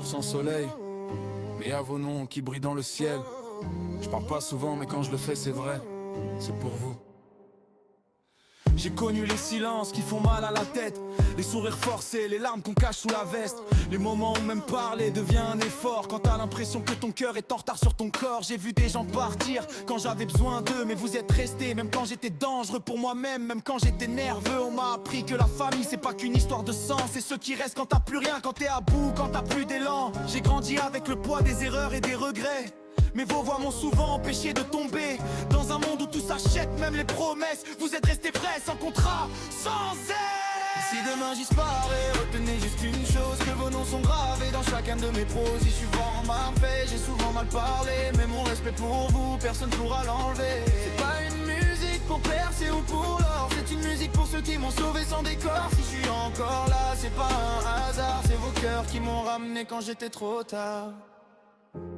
jours sans soleil, mais à vos noms qui brillent dans le ciel. Je parle pas souvent mais quand je le fais c'est vrai, c'est pour vous. J'ai connu les silences qui font mal à la tête, les sourires forcés, les larmes qu'on cache sous la veste, les moments où même parler devient un effort, quand t'as l'impression que ton cœur est en retard sur ton corps. J'ai vu des gens partir quand j'avais besoin d'eux, mais vous êtes restés, même quand j'étais dangereux pour moi-même, même quand j'étais nerveux. On m'a appris que la famille c'est pas qu'une histoire de sang, c'est ceux qui restent quand t'as plus rien, quand t'es à bout, quand t'as plus d'élan. J'ai grandi avec le poids des erreurs et des regrets, mais vos voix m'ont souvent empêché de tomber dans un monde où tout s'achète, même les promesses. Vous êtes restés vrais, sans contrat, sans aide. Si demain j'isparais, retenez juste une chose, que vos noms sont gravés dans chacun de mes pros. Si je suis vraiment fait, j'ai souvent mal parlé, mais mon respect pour vous, personne ne pourra l'enlever. C'est pas une musique pour percer ou pour l'or, c'est une musique pour ceux qui m'ont sauvé sans décor. Si je suis encore là, c'est pas un hasard, c'est vos cœurs qui m'ont ramené quand j'étais trop tard.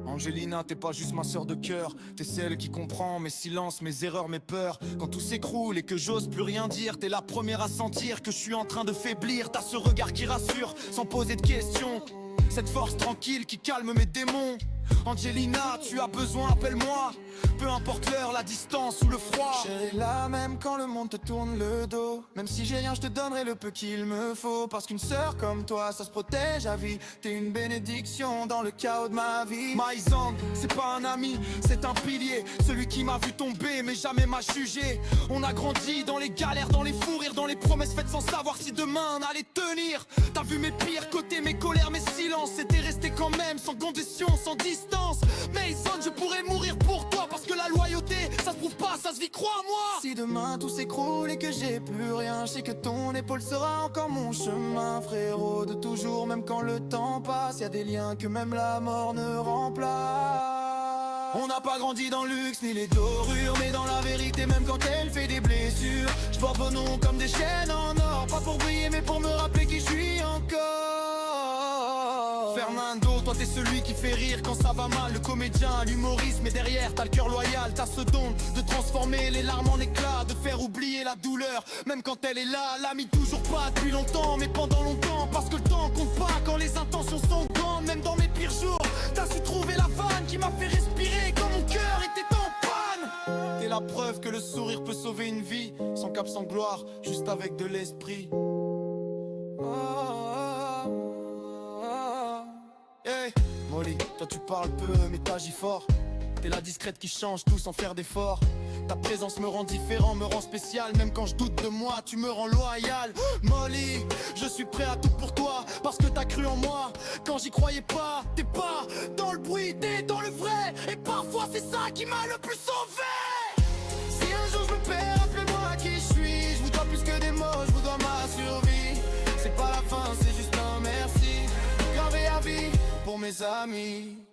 Angelina, t'es pas juste ma sœur de cœur, t'es celle qui comprend mes silences, mes erreurs, mes peurs. Quand tout s'écroule et que j'ose plus rien dire, t'es la première à sentir que je suis en train de faiblir. T'as ce regard qui rassure, sans poser de questions, cette force tranquille qui calme mes démons. Angelina, tu as besoin, appelle-moi, peu importe l'heure, la distance ou le froid. Je serai là même quand le monde te tourne le dos, même si j'ai rien, je te donnerai le peu qu'il me faut. Parce qu'une sœur comme toi, ça se protège à vie. T'es une bénédiction dans le chaos de ma vie. Maïzand, c'est pas un ami, c'est un pilier, celui qui m'a vu tomber mais jamais m'a jugé. On a grandi dans les galères, dans les fous rires, dans les promesses faites sans savoir si demain on allait tenir. T'as vu mes pires côtés, mes colères, mes silences, c'était resté quand même, sans condition, sans distance. Maïzand, je pourrais mourir pour toi, parce que la loyauté, ça se prouve pas, ça se vit, crois-moi. Si demain tout s'écroule et que j'ai plus rien, je sais que ton épaule sera encore mon chemin, frérot de toujours. Même quand le temps passe, y a des liens que même la mort ne remplace. On n'a pas grandi dans le luxe ni les dorures, mais dans la vérité, même quand elle fait des blessures, je porte vos noms comme des chaînes en or, pas pour briller mais pour me rappeler qui je suis encore. Fernando, toi t'es celui qui fait rire quand ça va mal, le comédien, l'humoriste, mais derrière t'as le cœur loyal, t'as ce don de transformer les larmes en éclats, de faire oublier la douleur, même quand elle est là. L'ami toujours pas depuis longtemps, mais pendant longtemps, parce que le temps compte pas quand les intentions sont grandes. Même dans mes pires jours, t'as su trouver la vanne qui m'a fait respirer quand mon cœur était en panne. T'es la preuve que le sourire peut sauver une vie, sans cap, sans gloire, juste avec de l'esprit. Hey, Molly, toi tu parles peu mais t'agis fort. T'es la discrète qui change tout sans faire d'effort. Ta présence me rend différent, me rend spécial. Même quand je doute de moi, tu me rends loyal. Molly, je suis prêt à tout pour toi, parce que t'as cru en moi quand j'y croyais pas. T'es pas dans le bruit, t'es dans le vrai, et parfois c'est ça qui m'a le plus sauvé. Si un jour je me perds, rappelle-moi qui je suis. Je vous dois plus que des mots, je vous dois ma survie. C'est pas la fin, c'est juste un merci, gravé à vie pour mes amis.